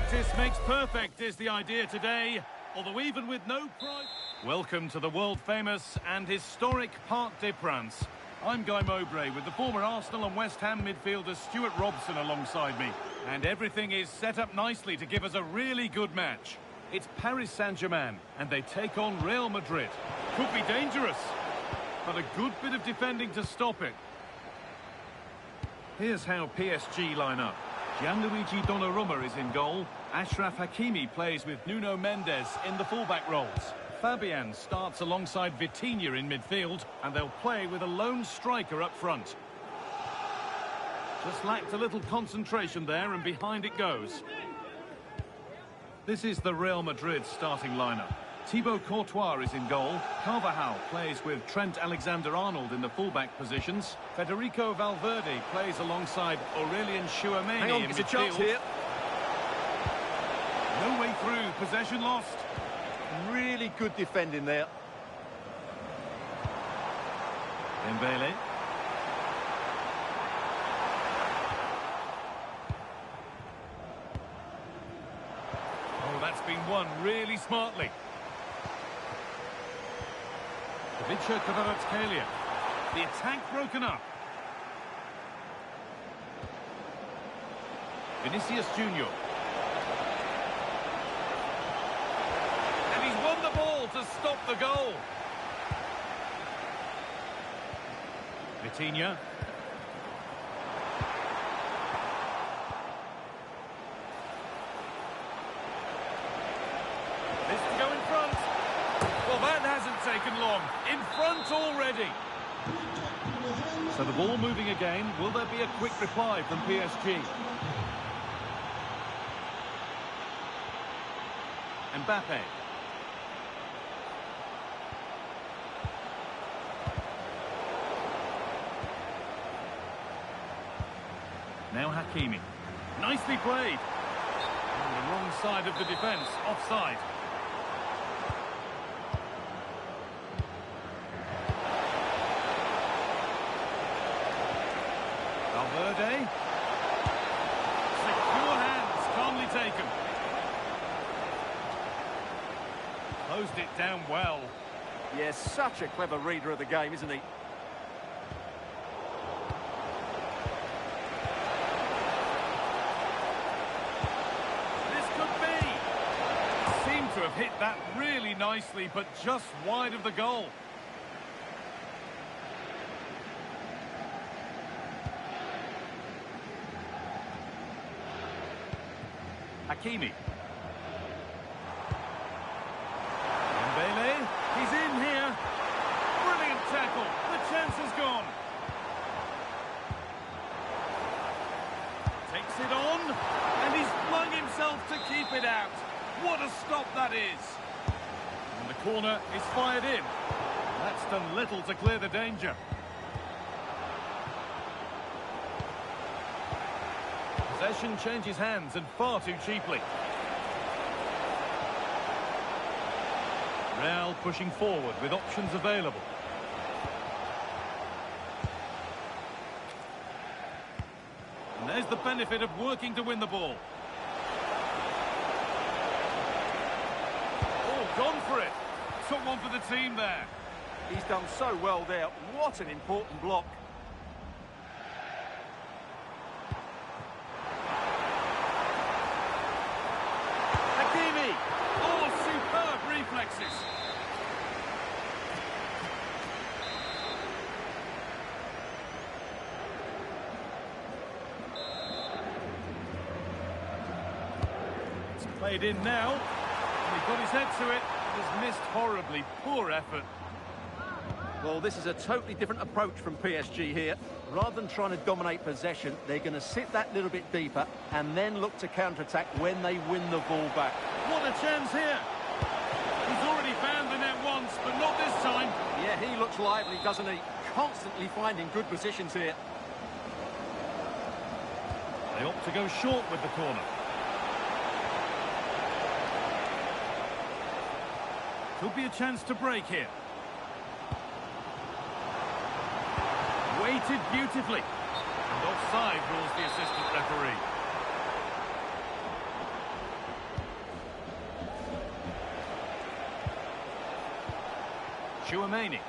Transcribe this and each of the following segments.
Practice makes perfect is the idea today, although even with no prize... Welcome to the world-famous and historic Parc des Princes. I'm Guy Mowbray with the former Arsenal and West Ham midfielder Stuart Robson alongside me. And everything is set up nicely to give us a really good match. It's Paris Saint-Germain, and they take on Real Madrid. Could be dangerous, but a good bit of defending to stop it. Here's how PSG line up. Gianluigi Donnarumma is in goal. Achraf Hakimi plays with Nuno Mendes in the fullback roles. Fabian starts alongside Vitinha in midfield, and they'll play with a lone striker up front. Just lacked a little concentration there, and behind it goes. This is the Real Madrid starting lineup. Thibaut Courtois is in goal. Carvajal plays with Trent Alexander-Arnold in the fullback positions. Federico Valverde plays alongside Aurelien Tchouameni in midfield. It's a chance here. No way through, possession lost. Really good defending there. Dembele. Oh, that's been won really smartly. Ivica Kvaratskhelia. The attack broken up. Vinicius Junior. And he's won the ball to stop the goal. Vitinha. This to go in front. Well, that hasn't taken long. In front already. So the ball moving again. Will there be a quick reply from PSG? Mbappe. Now Hakimi. Nicely played. On the wrong side of the defence. Offside. Valverde. Secure hands, calmly taken. Closed it down well. Yes, such a clever reader of the game, isn't he? This could be. Seemed to have hit that really nicely, but just wide of the goal. Hakimi. Dembele. He's in here. Brilliant tackle. The chance is gone. Takes it on. And he's flung himself to keep it out. What a stop that is. And the corner is fired in. That's done little to clear the danger. Possession changes hands, and far too cheaply. Real pushing forward with options available. And there's the benefit of working to win the ball. Oh, gone for it. Took one for the team there. He's done so well there. What an important block. Reflexes. It's played in now. He got his head to it. Has missed horribly. Poor effort. Well, this is a totally different approach from PSG here. Rather than trying to dominate possession, they're going to sit that little bit deeper and then look to counter-attack when they win the ball back. What a chance here. He's already found the net once, but not this time. Yeah, he looks lively, doesn't he? Constantly finding good positions here. They opt to go short with the corner. Could be a chance to break here. Weighted beautifully. And offside rules the assistant referee. Chouameni.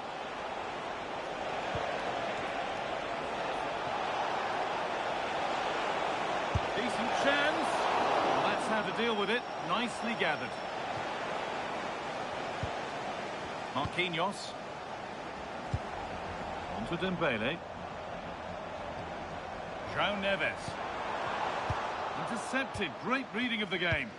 Decent chance. Well, that's how to deal with it. Nicely gathered. Marquinhos. On to Dembele. João Neves. Intercepted. Great reading of the game.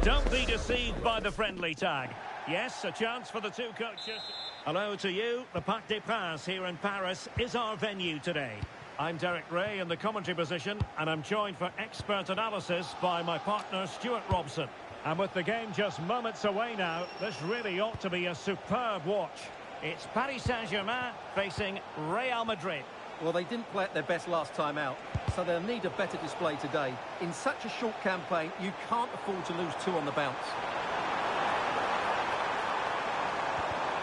Don't be deceived by the friendly tag. Yes, a chance for the two coaches. Hello to you. The Parc des Princes here in Paris is our venue today. I'm Derek Ray in the commentary position, and I'm joined for expert analysis by my partner Stuart Robson. And with the game just moments away now, this really ought to be a superb watch. It's Paris Saint-Germain facing Real Madrid. Well, they didn't play at their best last time out, so they'll need a better display today. In such a short campaign, you can't afford to lose two on the bounce.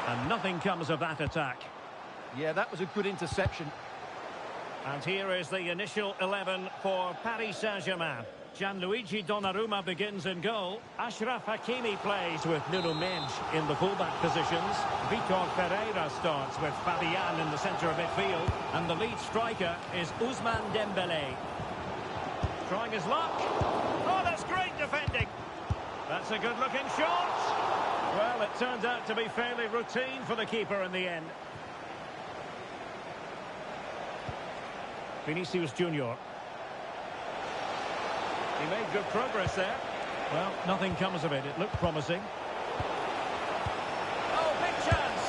And nothing comes of that attack. Yeah, that was a good interception. And here is the initial 11 for Paris Saint-Germain. Gianluigi Donnarumma begins in goal. Achraf Hakimi plays with Nuno Mendes in the fullback positions. Vitor Ferreira starts with Fabian in the centre of midfield. And the lead striker is Ousmane Dembele. Trying his luck. Oh, that's great defending. That's a good-looking shot. Well, it turned out to be fairly routine for the keeper in the end. Vinicius Junior. He made good progress there. Well, nothing comes of it. It looked promising. Oh, big chance.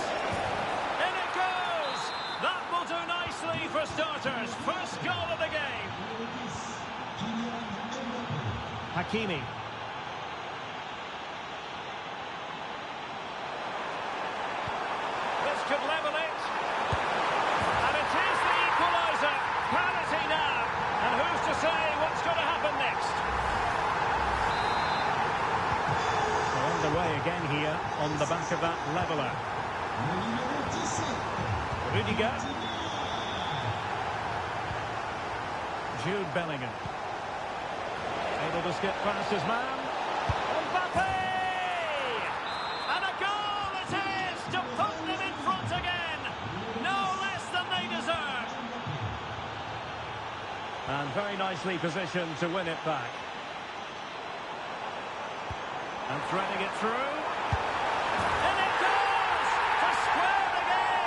In it goes. That will do nicely for starters. First goal of the game. Hakimi. This could level it. And it is the equaliser. Parity now. And who's to say what's going to happen next? So on the way again here on the back of that leveller. Rudiger. Jude Bellingham. Able to skip past his man. Mbappe! And a goal it is to put them in front again. No less than they deserve. And very nicely positioned to win it back. And threading it through. And it goes! To square the game!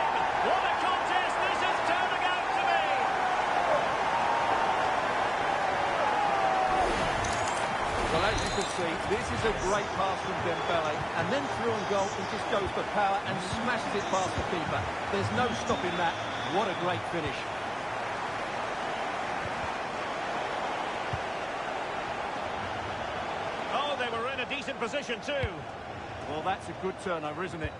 see, this is a great pass from Dembele, and then through on goal, he just goes for power and smashes it past the keeper. There's no stopping that. What a great finish. Oh, they were in a decent position too. Well, that's a good turnover, isn't it?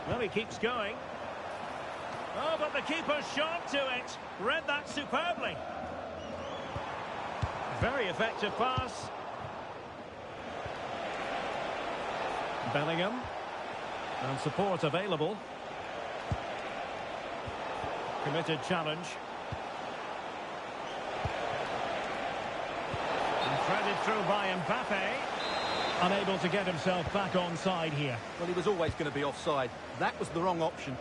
Well, he keeps going. Oh, but the keeper's shot to it. Read that superbly. Very effective pass. Bellingham. And support available. Committed challenge. And threaded through by Mbappe. Unable to get himself back onside here. Well, he was always going to be offside. That was the wrong option.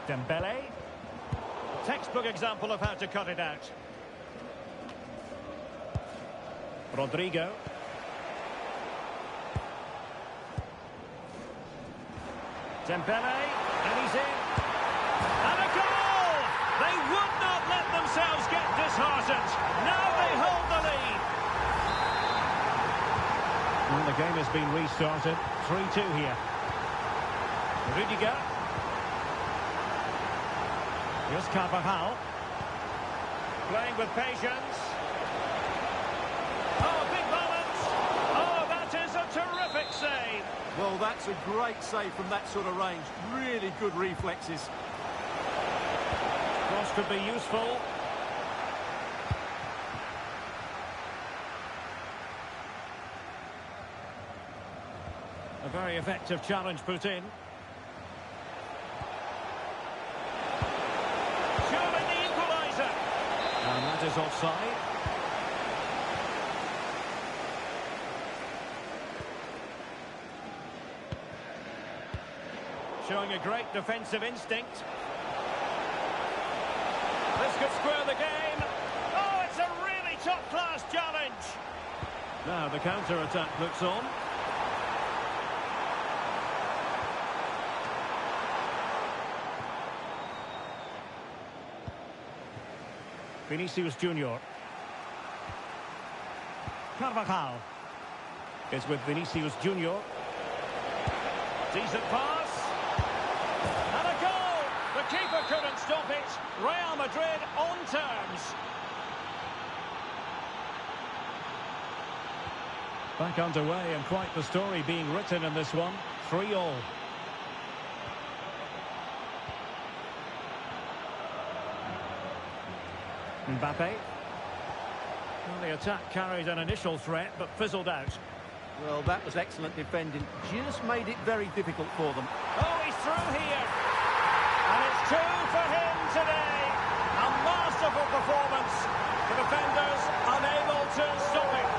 Dembele. Textbook example of how to cut it out. Rodrigo. Dembele, and he's in. And a goal! They would not let themselves get disheartened. Now they hold the lead. And the game has been restarted. 3-2 here. Rudiger. Here's Carvajal. Playing with patience. Oh, big balance. Oh, that is a terrific save. Well, that's a great save from that sort of range. Really good reflexes. Cross could be useful. A very effective challenge put in. Surely the equaliser. And that is offside. Showing a great defensive instinct. This could square the game. Oh, it's a really top-class challenge. Now the counter-attack looks on. Vinicius Junior. Carvajal is with Vinicius Junior. Decent pass. And a goal! The keeper couldn't stop it. Real Madrid on terms. Back underway and quite the story being written in this one. 3-3. Mbappe. Well, the attack carried an initial threat but fizzled out. Well, that was excellent defending. Just made it very difficult for them. Oh, he's through here. And it's 2 for him today. A masterful performance. The defenders unable to stop it.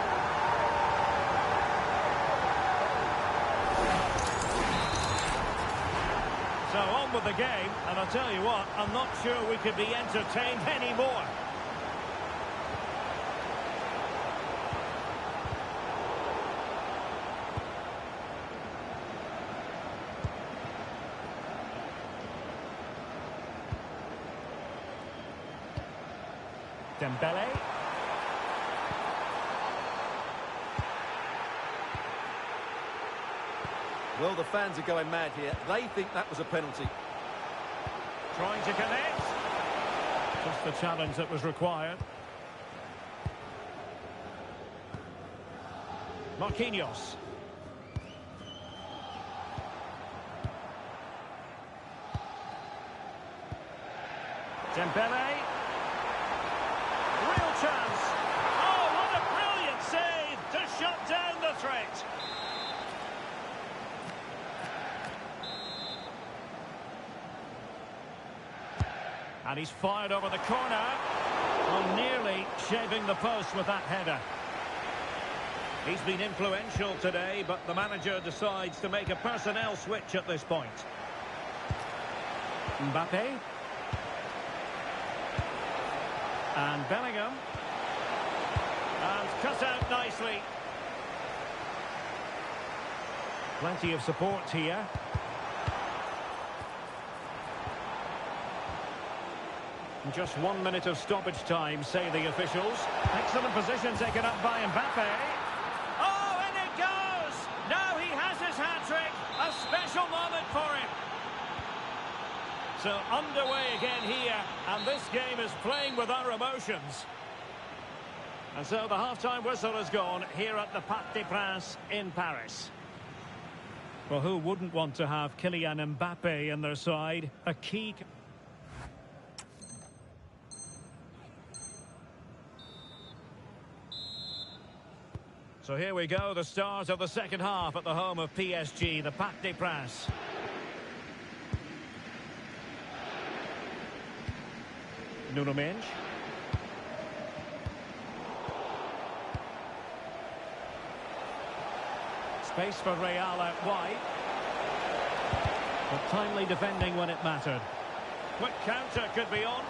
So on with the game. And I'll tell you what, I'm not sure we could be entertained anymore. Dembele. Well, the fans are going mad here. They think that was a penalty. Trying to connect. Just the challenge that was required. Marquinhos. Dembele. Real chance. Oh, what a brilliant save to shut down the threat. And he's fired over the corner. Oh, nearly shaving the post with that header. He's been influential today, but the manager decides to make a personnel switch at this point. Mbappe. And Bellingham. And cut out nicely. Plenty of support here. Just 1 minute of stoppage time, say the officials. Excellent position taken up by Mbappe. Oh, and it goes! Now he has his hat-trick. A special moment for him. So underway again here, and this game is playing with our emotions. And so the half-time whistle has gone here at the Parc des Princes in Paris. Well, who wouldn't want to have Kylian Mbappe in their side? A key... So here we go, the start of the second half at the home of PSG, the Parc des Princes. Nuno Mendes. Space for Real out wide. But timely defending when it mattered. Quick counter could be on.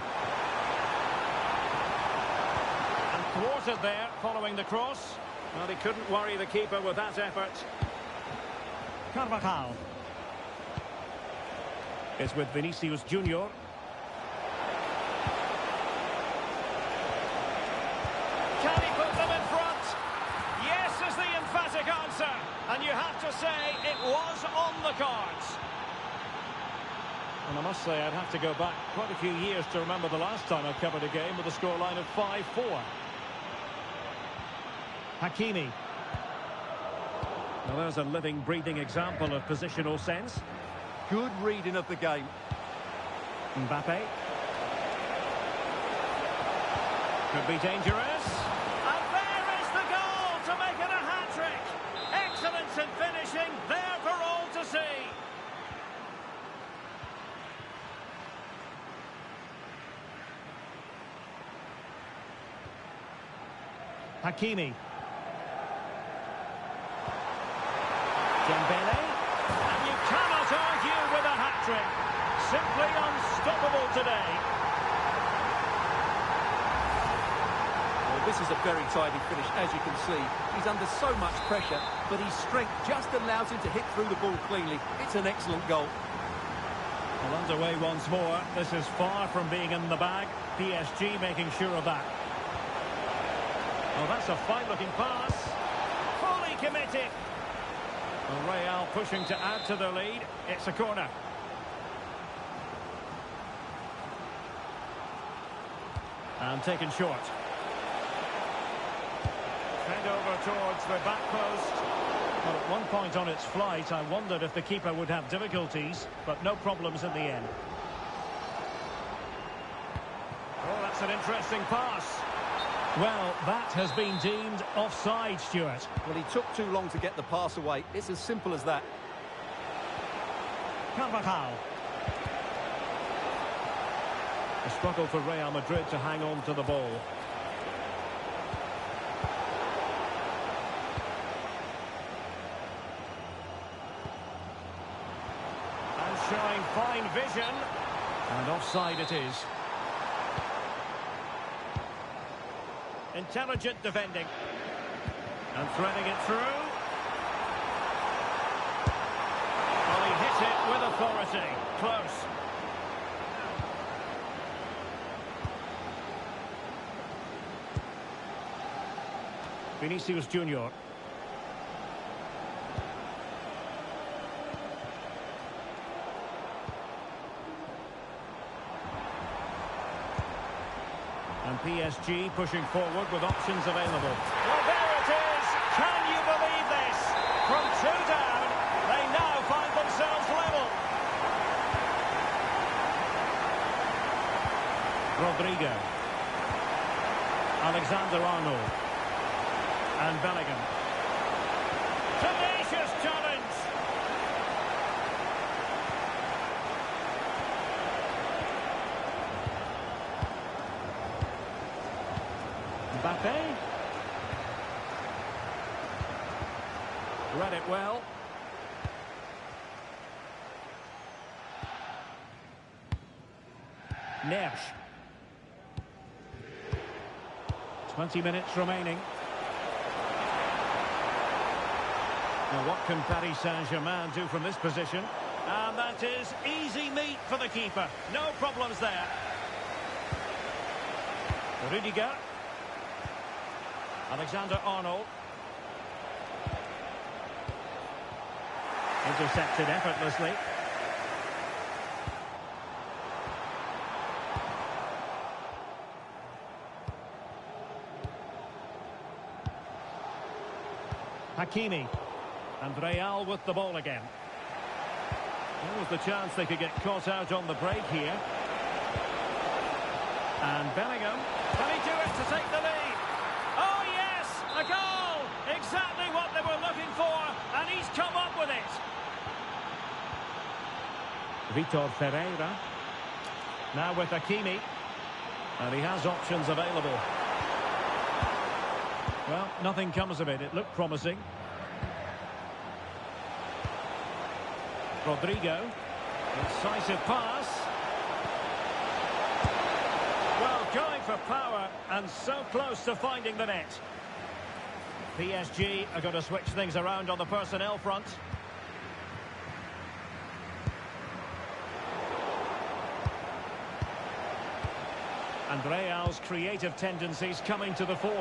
And thwarted there following the cross. Well, he couldn't worry the keeper with that effort. Carvajal. It's with Vinicius Junior. Can he put them in front? Yes is the emphatic answer. And you have to say it was on the cards. And I must say I'd have to go back quite a few years to remember the last time I covered a game with a scoreline of 5-4. Hakimi. Well, there's a living, breathing example of positional sense. Good reading of the game. Mbappe. Could be dangerous. And there is the goal to make it a hat-trick. Excellence in finishing, there for all to see. Hakimi. Dembele, and you cannot argue with a hat-trick. Simply unstoppable today. Well, this is a very tidy finish, as you can see. He's under so much pressure, but his strength just allows him to hit through the ball cleanly. It's an excellent goal. Well, underway once more. This is far from being in the bag. PSG making sure of that. Oh, that's a fine-looking pass. Fully committed. Well, Real pushing to add to their lead. It's a corner. And taken short. Fed over towards the back post. Well, at one point on its flight, I wondered if the keeper would have difficulties, but no problems in the end. Oh, that's an interesting pass. Well, that has been deemed offside, Stuart. Well, he took too long to get the pass away. It's as simple as that. Carvajal. A struggle for Real Madrid to hang on to the ball. And showing fine vision. And offside it is. Intelligent defending. And threading it through. Well, he hit it with authority. Close. Vinicius Junior. And PSG pushing forward with options available. Well, there it is! Can you believe this? From two down, they now find themselves level. Rodrigo. Alexander-Arnold. And Bellingham. Tenacious challenge! Mbappe. Read it well. Neres. 20 minutes remaining. Now what can Paris Saint-Germain do from this position? And that is easy meat for the keeper. No problems there. Rudiger. Alexander-Arnold. Intercepted effortlessly. Hakimi. And Real with the ball again. There was the chance they could get caught out on the break here. And Bellingham. Can he do it to take the lead? Oh yes! A goal! Exactly what they were looking for, and he's come up with it. Vitor Ferreira. Now with Hakimi. And he has options available. Well, nothing comes of it. It looked promising. Rodrigo. Incisive pass. Well, going for power and so close to finding the net. PSG are going to switch things around on the personnel front. And Real's creative tendencies coming to the fore.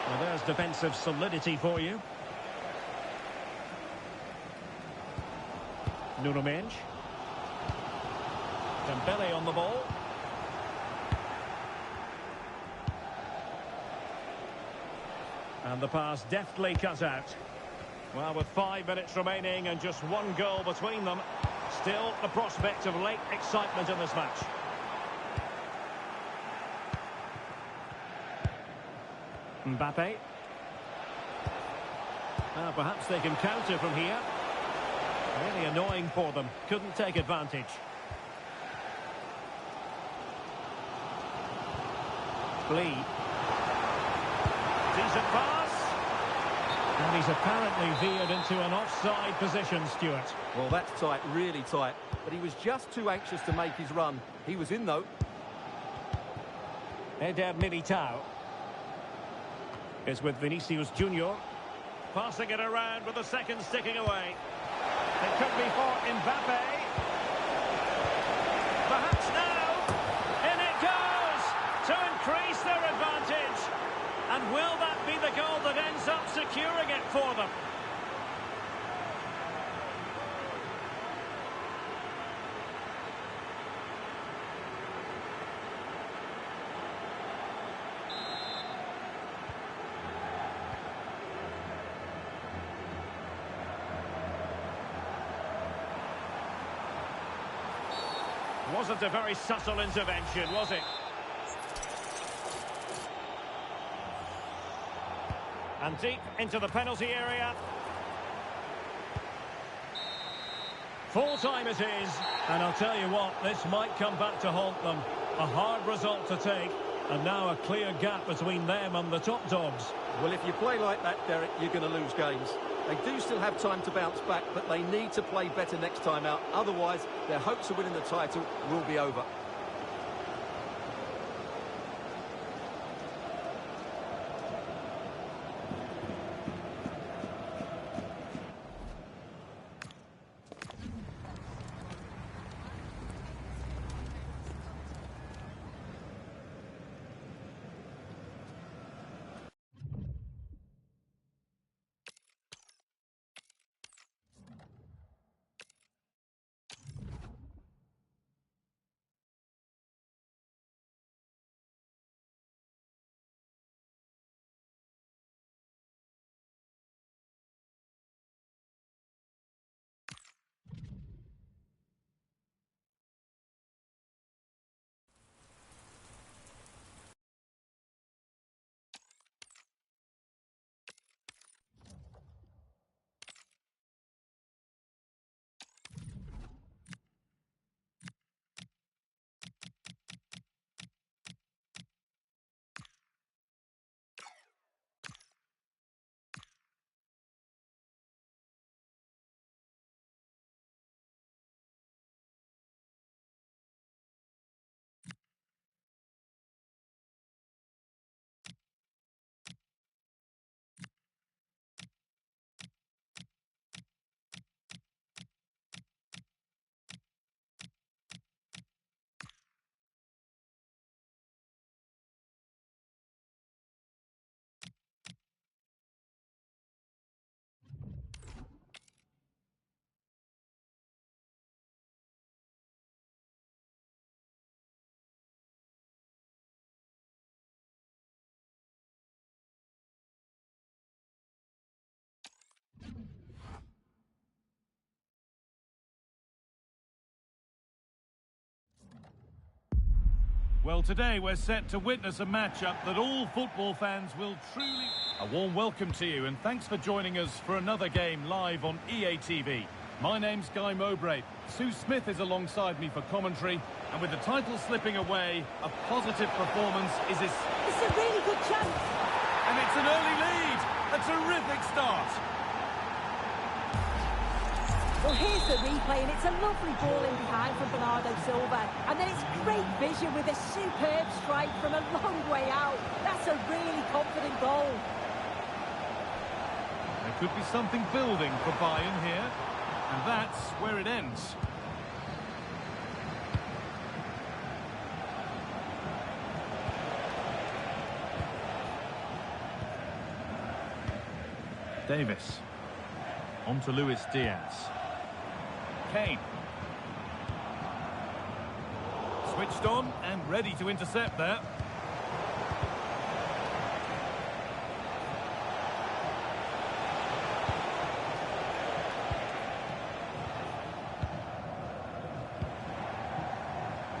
Well, there's defensive solidity for you. Nuno Mendes. Dembele on the ball. And the pass deftly cut out. Well, with 5 minutes remaining and just one goal between them, still the prospect of late excitement in this match. Mbappe. Perhaps they can counter from here. Really annoying for them. Couldn't take advantage. Lee. Decent pass. And he's apparently veered into an offside position, Stuart. Well, that's tight, really tight. But he was just too anxious to make his run. He was in, though. Eder Militao is with Vinicius Junior. Passing it around with the second sticking away. It could be for Mbappe. Perhaps now. In it goes to increase their advantage. And will that be the goal that ends up securing it for them? Wasn't a very subtle intervention, was it? And deep into the penalty area. Full time it is. And I'll tell you what, this might come back to haunt them. A hard result to take. And now a clear gap between them and the top dogs. Well, if you play like that, Derek, you're going to lose games. They do still have time to bounce back, but they need to play better next time out. Otherwise, their hopes of winning the title will be over. Well, today we're set to witness a matchup that all football fans will truly... A warm welcome to you, and thanks for joining us for another game live on EA TV. My name's Guy Mowbray. Sue Smith is alongside me for commentary, and with the title slipping away, a positive performance is his... It's a really good chance. And it's an early lead. A terrific start. Well, here's the replay, and it's a lovely ball in behind from Bernardo Silva. And then it's great vision with a superb strike from a long way out. That's a really confident goal. There could be something building for Bayern here, and that's where it ends. Davis. On to Luis Diaz. Kane. Switched on and ready to intercept there.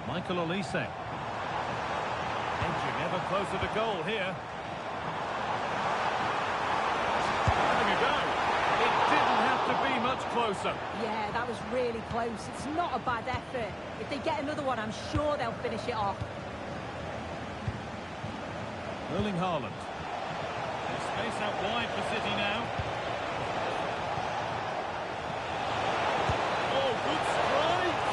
Michael Olise. Edging ever closer to goal here. Having a go. It didn't have to be much closer. Yeah, that was really close. It's not a bad effort. If they get another one, I'm sure they'll finish it off. Erling Haaland. There's space out wide for City now. Oh, good strike!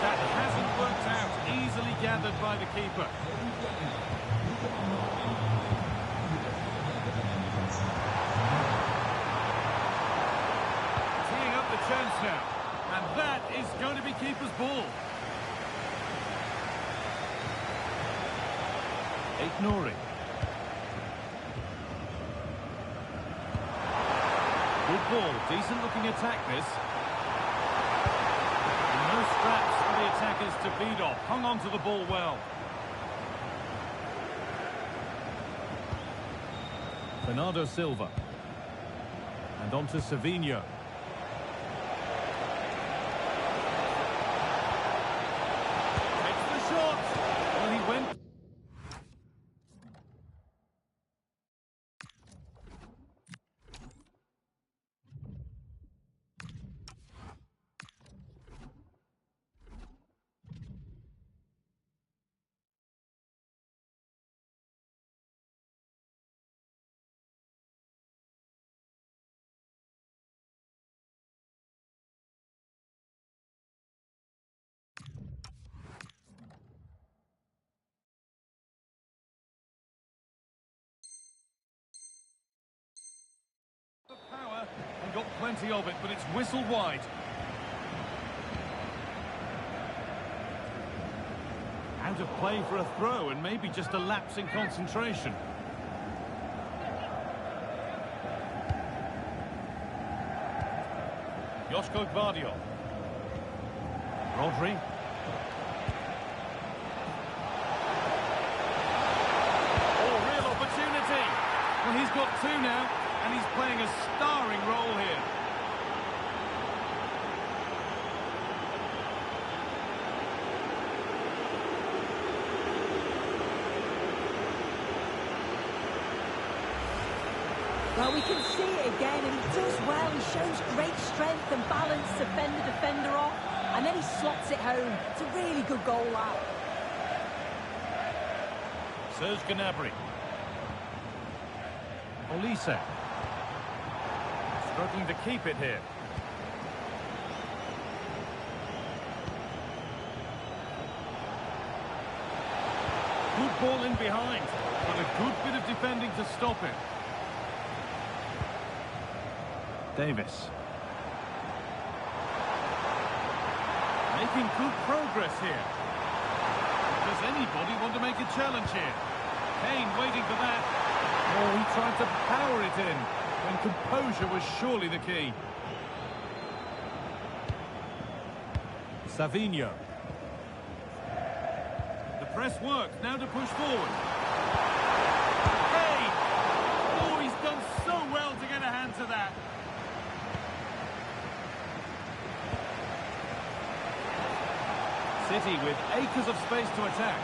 That hasn't worked out. Easily gathered by the keeper. Chance now, and that is going to be keeper's ball. Nouri. Good ball, decent looking attack this. And no scraps for the attackers to beat off. Hung on to the ball well. Bernardo Silva. And on to Savinho. Power and got plenty of it, but it's whistled wide. Out of play for a throw, and maybe just a lapse in concentration. Joško Gvardiol. Rodri. Oh, real opportunity. Well, he's got two now. And he's playing a starring role here. Well, we can see it again, and he does well. He shows great strength and balance to fend the defender off, and then he slots it home. It's a really good goal, that. Serge Gnabry. Olise. Struggling to keep it here. Good ball in behind, but a good bit of defending to stop it. Davis. Making good progress here. Does anybody want to make a challenge here? Kane waiting for that. Oh, he tried to power it in, when composure was surely the key. Savinho. The press works, now to push forward. Kane! Oh, he's done so well to get a hand to that. City with acres of space to attack.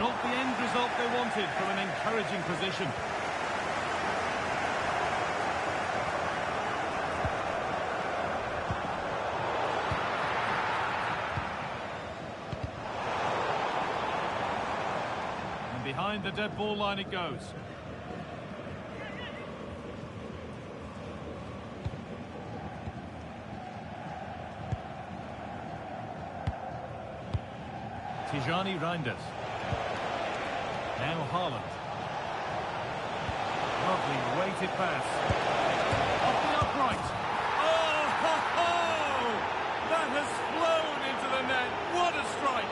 Not the end result they wanted from an encouraging position. And behind the dead ball line it goes. Tijani Reinders. Now Haaland. Lovely weighted pass. Off the upright. Oh, ho, ho! That has flown into the net. What a strike!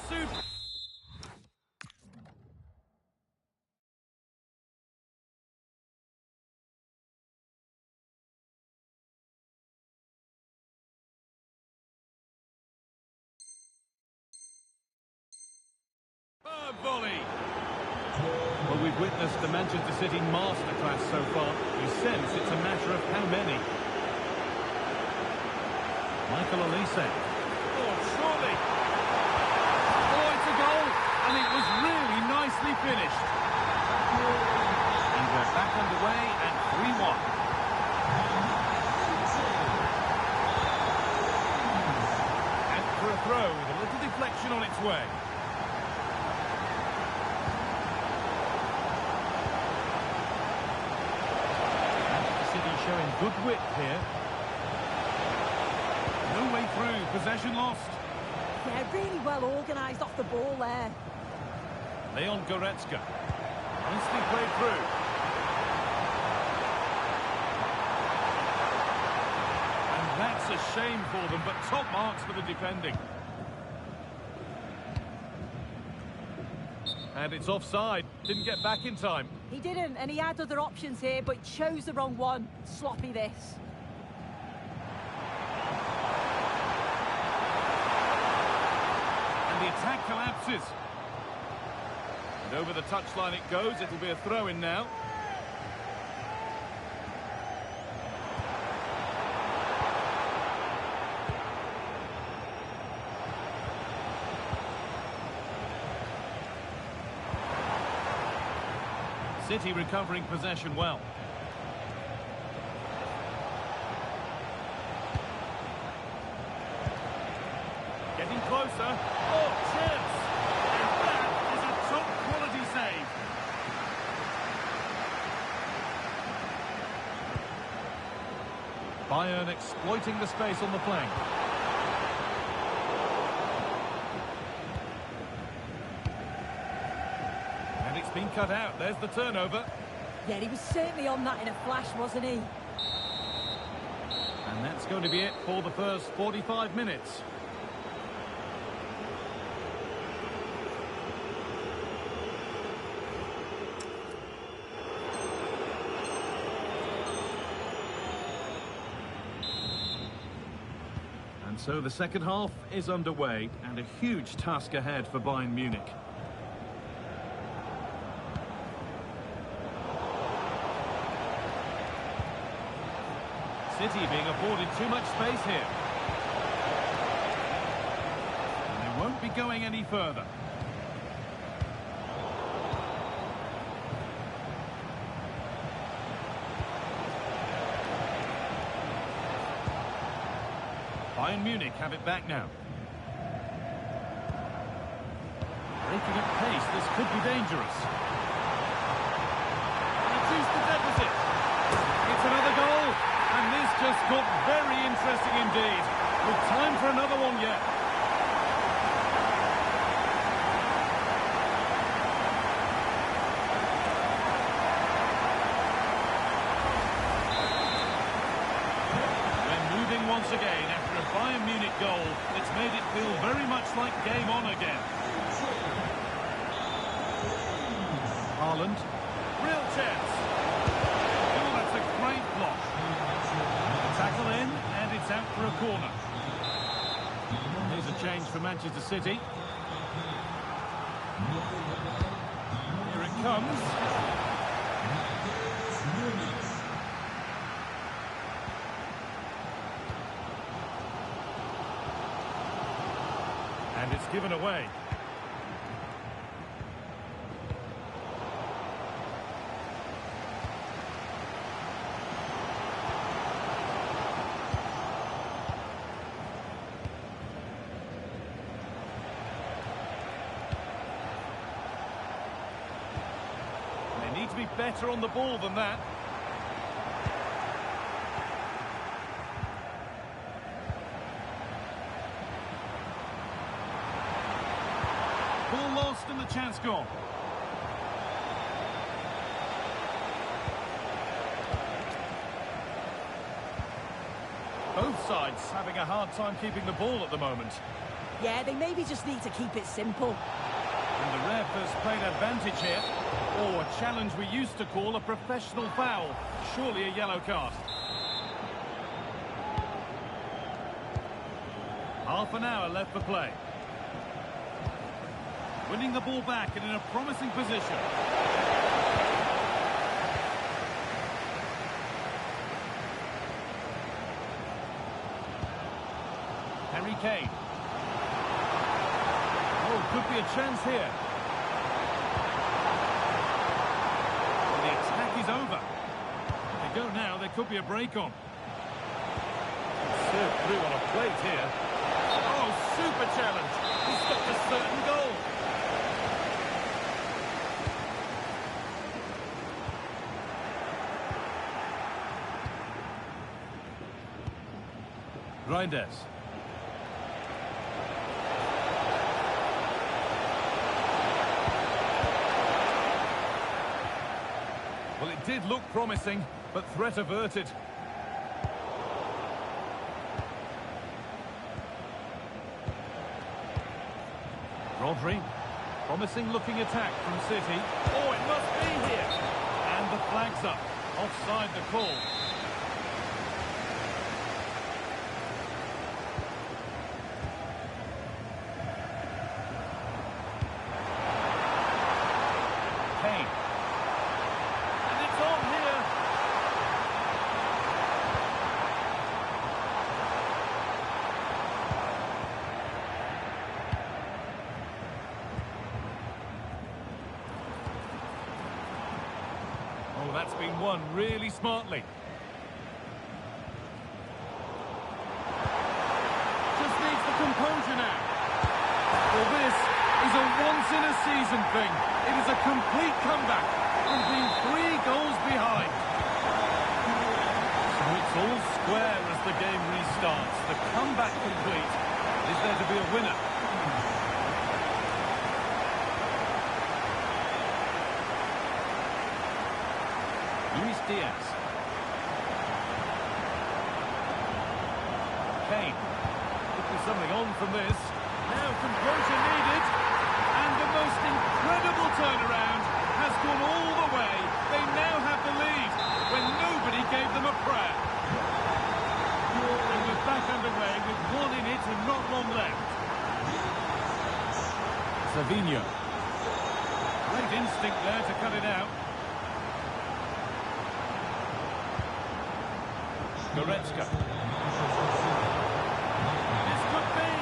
Super. Volley. Well, we've witnessed the Manchester City masterclass so far. You sense it's a matter of how many. Michael Olise. Oh, surely. Oh, it's a goal. And it was really nicely finished. And we're back underway at 3-1. And for a throw with a little deflection on its way. Showing good width here. No way through, possession lost. Yeah, really well organised off the ball there. Leon Goretzka. Nicely played through. And that's a shame for them, but top marks for the defending. And it's offside. Didn't get back in time. He didn't, and he had other options here, but chose the wrong one. Sloppy this. And the attack collapses. And over the touchline it goes. It'll be a throw-in now. City recovering possession well. Getting closer. Oh, chance! And that is a top-quality save. Bayern exploiting the space on the flank. Been cut out. There's the turnover. Yeah, he was certainly on that in a flash, wasn't he? And that's going to be it for the first 45 minutes. And so the second half is underway, and a huge task ahead for Bayern Munich. City being afforded too much space here. And they won't be going any further. Bayern Munich have it back now. Breaking at pace, this could be dangerous. Reduce the deficit. It's another goal. And this just got very interesting indeed. With time for another one yet. We're moving once again after a Bayern Munich goal. It's made it feel very much like game on again. Haaland. Real chance. It will a corner. Here's a change for Manchester City. Here it comes. And it's given away. They need to be better on the ball than that. Ball lost and the chance gone. Both sides having a hard time keeping the ball at the moment. Yeah, they maybe just need to keep it simple. And the ref has played advantage here. Oh, a challenge we used to call a professional foul. Surely a yellow card. Half an hour left for play. Winning the ball back and in a promising position. Harry Kane. Oh, could be a chance here. Well, the attack is over. If they go now, there could be a break on. Served through on a plate here. Oh, super challenge. He stopped a certain goal. Reinders. Well, it did look promising, but threat averted. Rodri. Promising looking attack from City. Oh, it must be here. And the flag's up. Offside the call. Kane. And it's on here. Oh, that's been won really smartly. Just needs the composure now. Well, this is a once-in-a-season thing. It is a complete comeback from being 3 goals behind. So it's all square as the game restarts. The comeback complete. Is there to be a winner? Luis Diaz. Kane. Could be something on from this. Now composure needed. And the most incredible turnaround has gone all the way. They now have the lead when nobody gave them a prayer. And we're back underway with 1 in it and not long left. Savinho. Great instinct there to cut it out. Goretzka. This could be.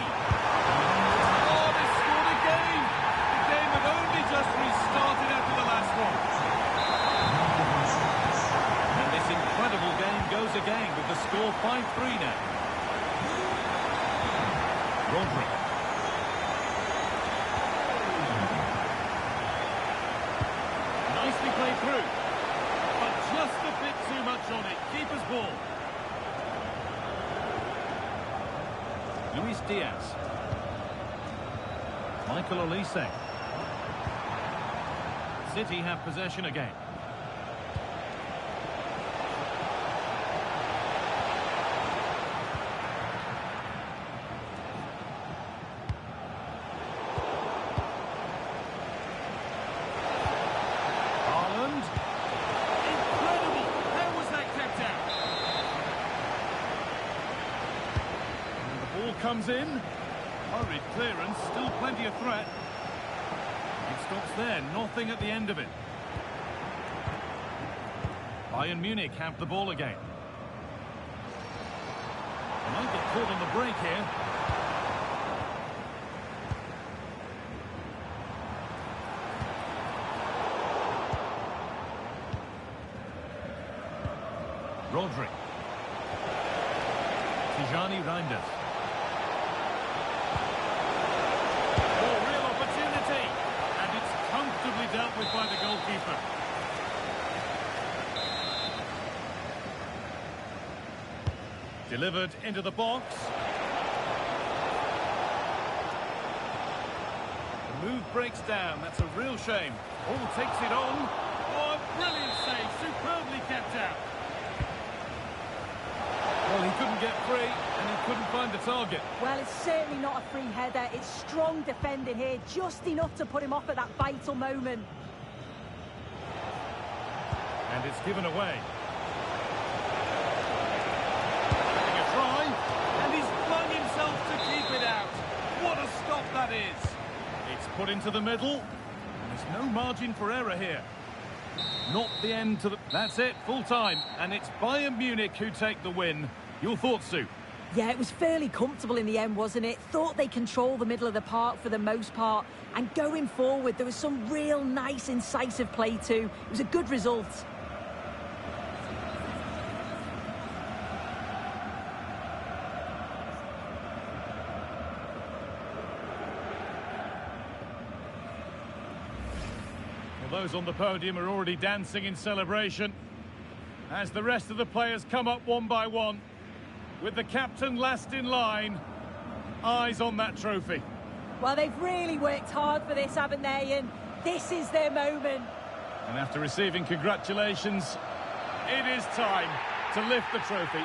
Oh, they scored again. The game had only just restarted after the last one. And this incredible game goes again with the score 5-3 now. Rodri. Nicely played through. But just a bit too much on it. Keeper's ball. Luis Diaz. Michael Olise. City have possession again. Haaland. Incredible! How was that kept out? comes in. Hurried clearance, still plenty of threat. It stops there, nothing at the end of it. Bayern Munich have the ball again. They might get caught on the break here. Rodri. Tijani Reinders. Oh, real opportunity. And it's comfortably dealt with by the goalkeeper. Delivered into the box. The move breaks down. That's a real shame. Oh, takes it on. Oh, a brilliant save. Superbly kept out. Well, he couldn't get free, and he couldn't find the target. Well, it's certainly not a free header. It's strong defending here, just enough to put him off at that vital moment. And it's given away. Having a try, and he's flung himself to keep it out. What a stop that is. It's put into the middle, and there's no margin for error here. Not the end to the... That's it, full time. And it's Bayern Munich who take the win. Your thoughts, Sue? Yeah, it was fairly comfortable in the end, wasn't it? Thought they controlled the middle of the park for the most part. And going forward, there was some real nice, incisive play too. It was a good result. Those on the podium are already dancing in celebration as the rest of the players come up one by one, with the captain last in line, eyes on that trophy. Well, they've really worked hard for this, haven't they? And this is their moment. And after receiving congratulations, it is time to lift the trophy.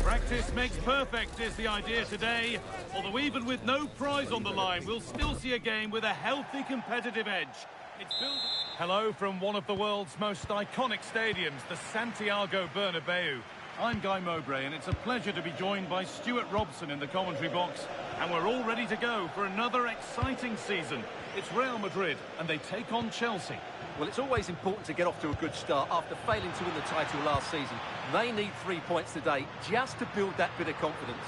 Practice makes perfect is the idea today. Although even with no prize on the line, we'll still see a game with a healthy competitive edge. It's built... Hello from one of the world's most iconic stadiums, the Santiago Bernabeu. I'm Guy Mowbray, and it's a pleasure to be joined by Stuart Robson in the commentary box. And we're all ready to go for another exciting season. It's Real Madrid, and they take on Chelsea. Well, it's always important to get off to a good start after failing to win the title last season. They need 3 points today just to build that bit of confidence.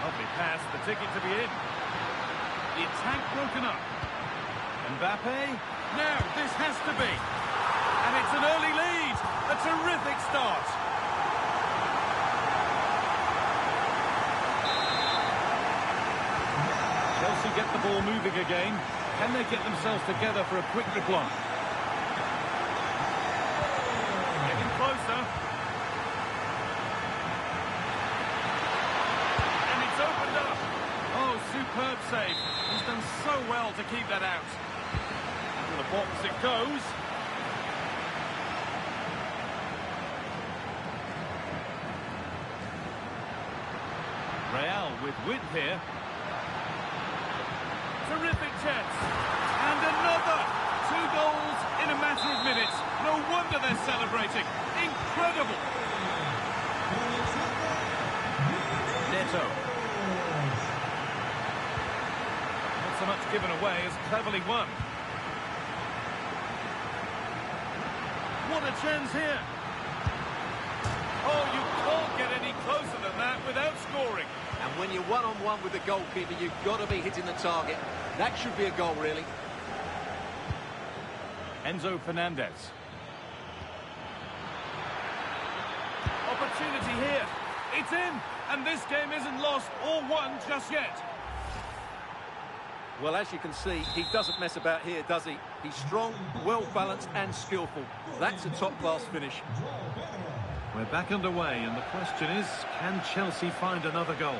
Lovely pass, the ticket to be in. The attack broken up. Mbappe? No, this has to be. And it's an early lead. A terrific start. Chelsea get the ball moving again. Can they get themselves together for a quick reply? Getting closer. save. He's done so well to keep that out. To the box it goes. Real with width here. Terrific chance. And another. 2 goals in a matter of minutes. No wonder they're celebrating. Incredible. Neto. Not so much given away as cleverly won. What a chance here. Oh, you can't get any closer than that without scoring. And when you're one-on-one with the goalkeeper, you've got to be hitting the target. That should be a goal, really. Enzo Fernandez. Opportunity here. It's in. And this game isn't lost or won just yet. Well, as you can see, he doesn't mess about here, does he? He's strong, well-balanced and skillful. That's a top-class finish. We're back underway, and the question is, can Chelsea find another goal?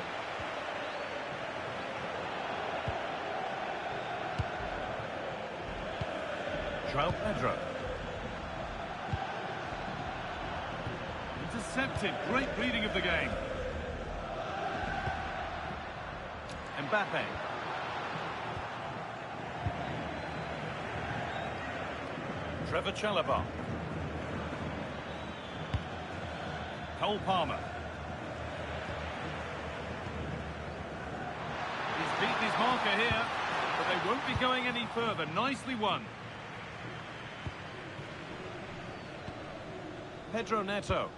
João Pedro. Intercepted. Great reading of the game. Mbappe. Trevor Chalobah. Cole Palmer. He's beaten his marker here, but they won't be going any further. Nicely won. Pedro Neto.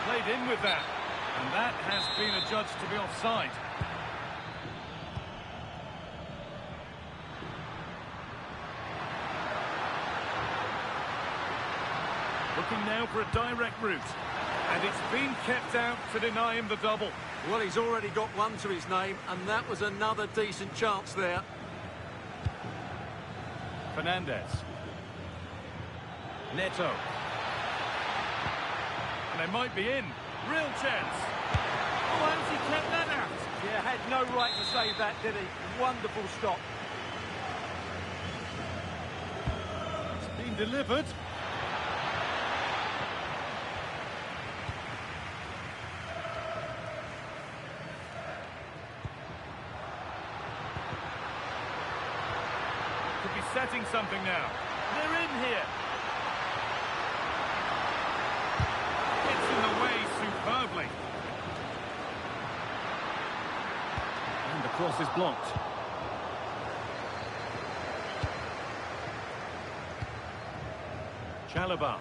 Played in with that. And that has been adjudged to be offside. Looking now for a direct route. And it's been kept out to deny him the double. Well, he's already got one to his name, and that was another decent chance there. Fernandez. Neto. And they might be in. Real chance. Oh, how's he kept that out? Yeah, had no right to save that, did he? Wonderful stop. It's been delivered. Could be setting something now. They're in here. Gets in the way superbly. And the cross is blocked. Chalobah.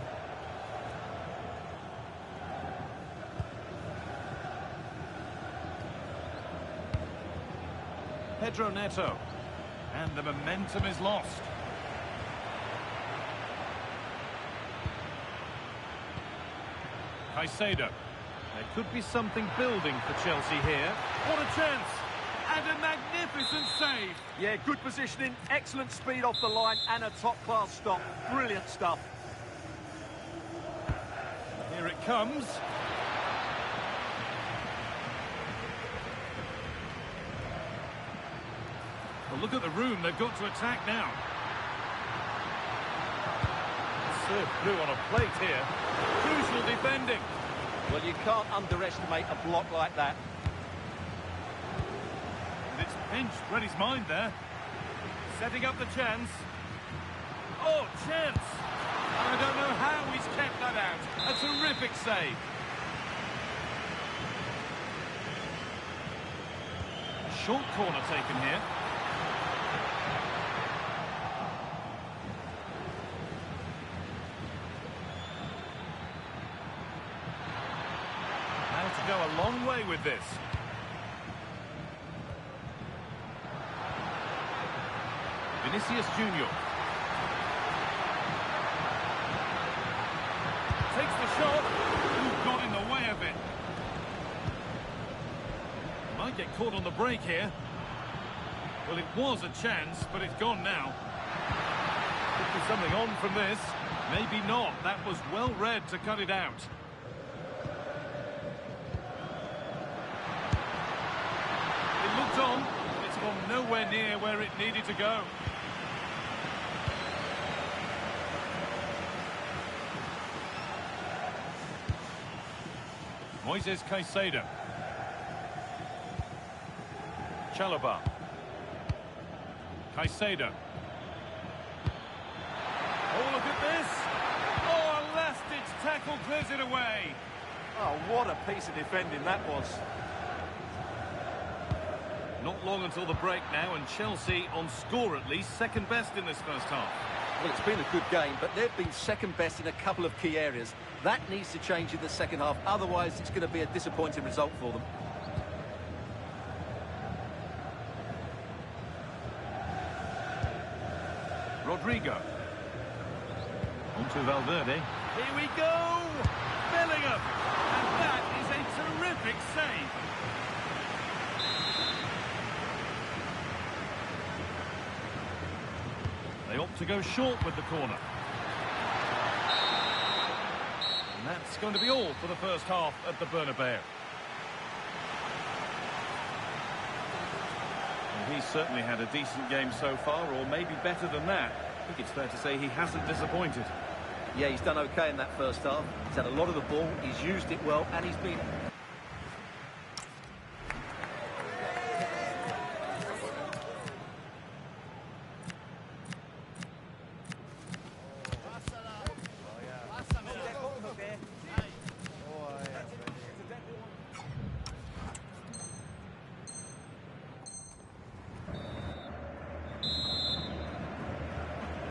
Pedro Neto. And the momentum is lost. Caicedo. There could be something building for Chelsea here. What a chance! And a magnificent save. Yeah, good positioning, excellent speed off the line, and a top-class stop. Brilliant stuff. Here it comes. Well, look at the room they've got to attack now. Served through on a plate here. Crucial defending. Well, you can't underestimate a block like that. And it's pinched Reddy's mind there. Setting up the chance. Oh, chance! And I don't know how he's kept that out. A terrific save. A short corner taken here. To go a long way with this. Vinicius Junior takes the shot. Ooh, got in the way of it. Might get caught on the break here. Well, it was a chance, but it's gone now. Could be something on from this. Maybe not. That was well read to cut it out. looked on, but it's gone nowhere near where it needed to go. Moises Caicedo. Chalobah. Caicedo. Oh, look at this. Oh, a last-ditch tackle clears it away. Oh, what a piece of defending that was. Not long until the break now, and Chelsea on score at least, second best in this first half. Well, it's been a good game, but they've been second best in a couple of key areas. That needs to change in the second half, otherwise it's going to be a disappointing result for them. Rodrigo. On to Valverde. Here we go! Bellingham! And that is a terrific save. They opt to go short with the corner. And that's going to be all for the first half at the Bernabeu. Well, he's certainly had a decent game so far, or maybe better than that. I think it's fair to say he hasn't disappointed. Yeah, he's done okay in that first half. He's had a lot of the ball, he's used it well, and he's been...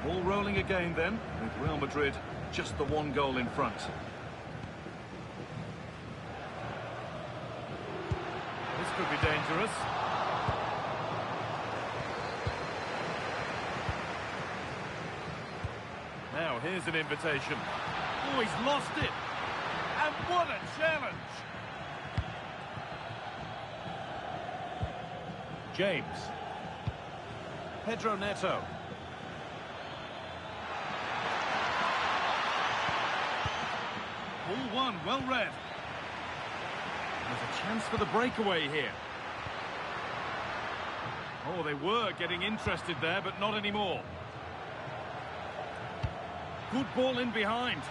Ball rolling again then, with Real Madrid just the one goal in front. This could be dangerous. Now here's an invitation. Oh, he's lost it. And what a challenge. James. Pedro Neto. Ball one, well read. There's a chance for the breakaway here. Oh, they were getting interested there, but not anymore. Good ball in behind.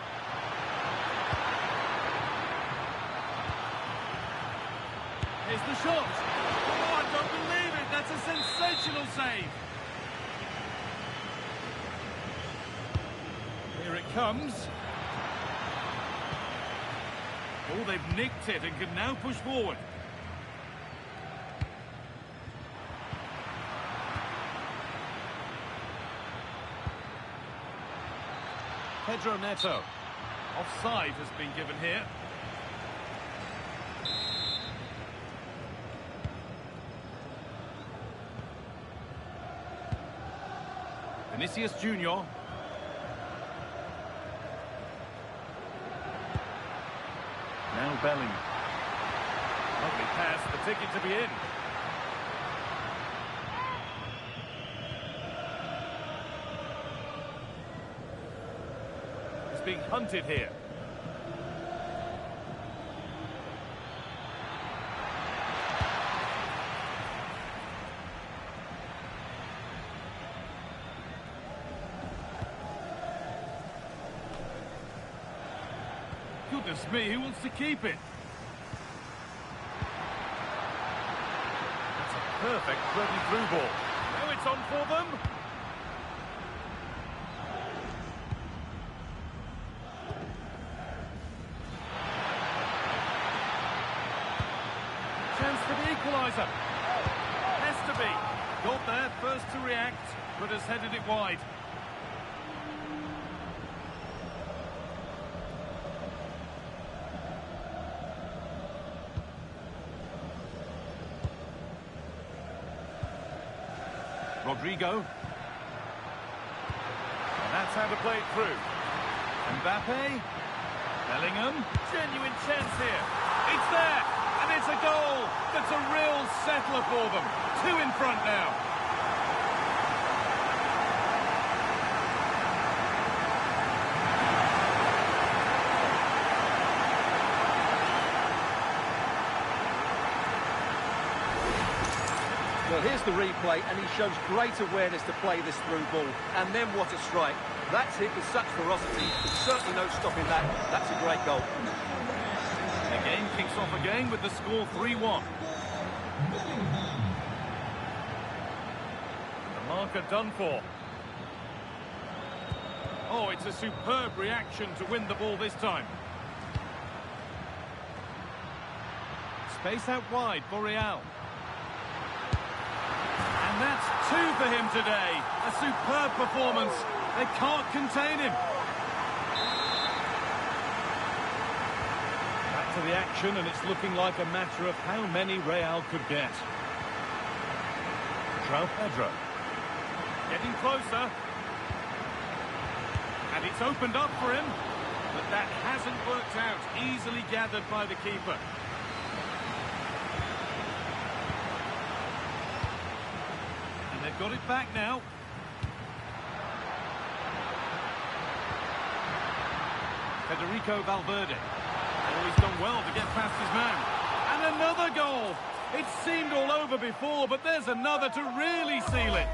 Here's the shot. Oh, I don't believe it. That's a sensational save. Here it comes. Oh, they've nicked it and can now push forward. Pedro Neto. Offside has been given here. Vinicius Junior. Now Bellingham. Lovely pass, the ticket to be in. He's being hunted here. Goodness me, who wants to keep it? That's a perfect threading through ball. Now it's on for them. Chance for the equaliser. Has to be. Got there, first to react, but has headed it wide. Rodrigo. And that's how to play it through. Mbappe. Bellingham. Genuine chance here. It's there. And it's a goal. That's a real settler for them. 2 in front now. Well, here's the replay, and he shows great awareness to play this through ball. And then what a strike. That's hit with such ferocity. There's certainly no stopping that. That's a great goal. The game kicks off again with the score 3-1. The marker done for. Oh, it's a superb reaction to win the ball this time. Space out wide for Real. And that's 2 for him today. A superb performance. They can't contain him. Back to the action, and it's looking like a matter of how many Real could get. João Pedro. Getting closer. And it's opened up for him. But that hasn't worked out. Easily gathered by the keeper. And they've got it back now. Federico Valverde. Oh, he's done well to get past his man. And another goal. It seemed all over before, but there's another to really seal it.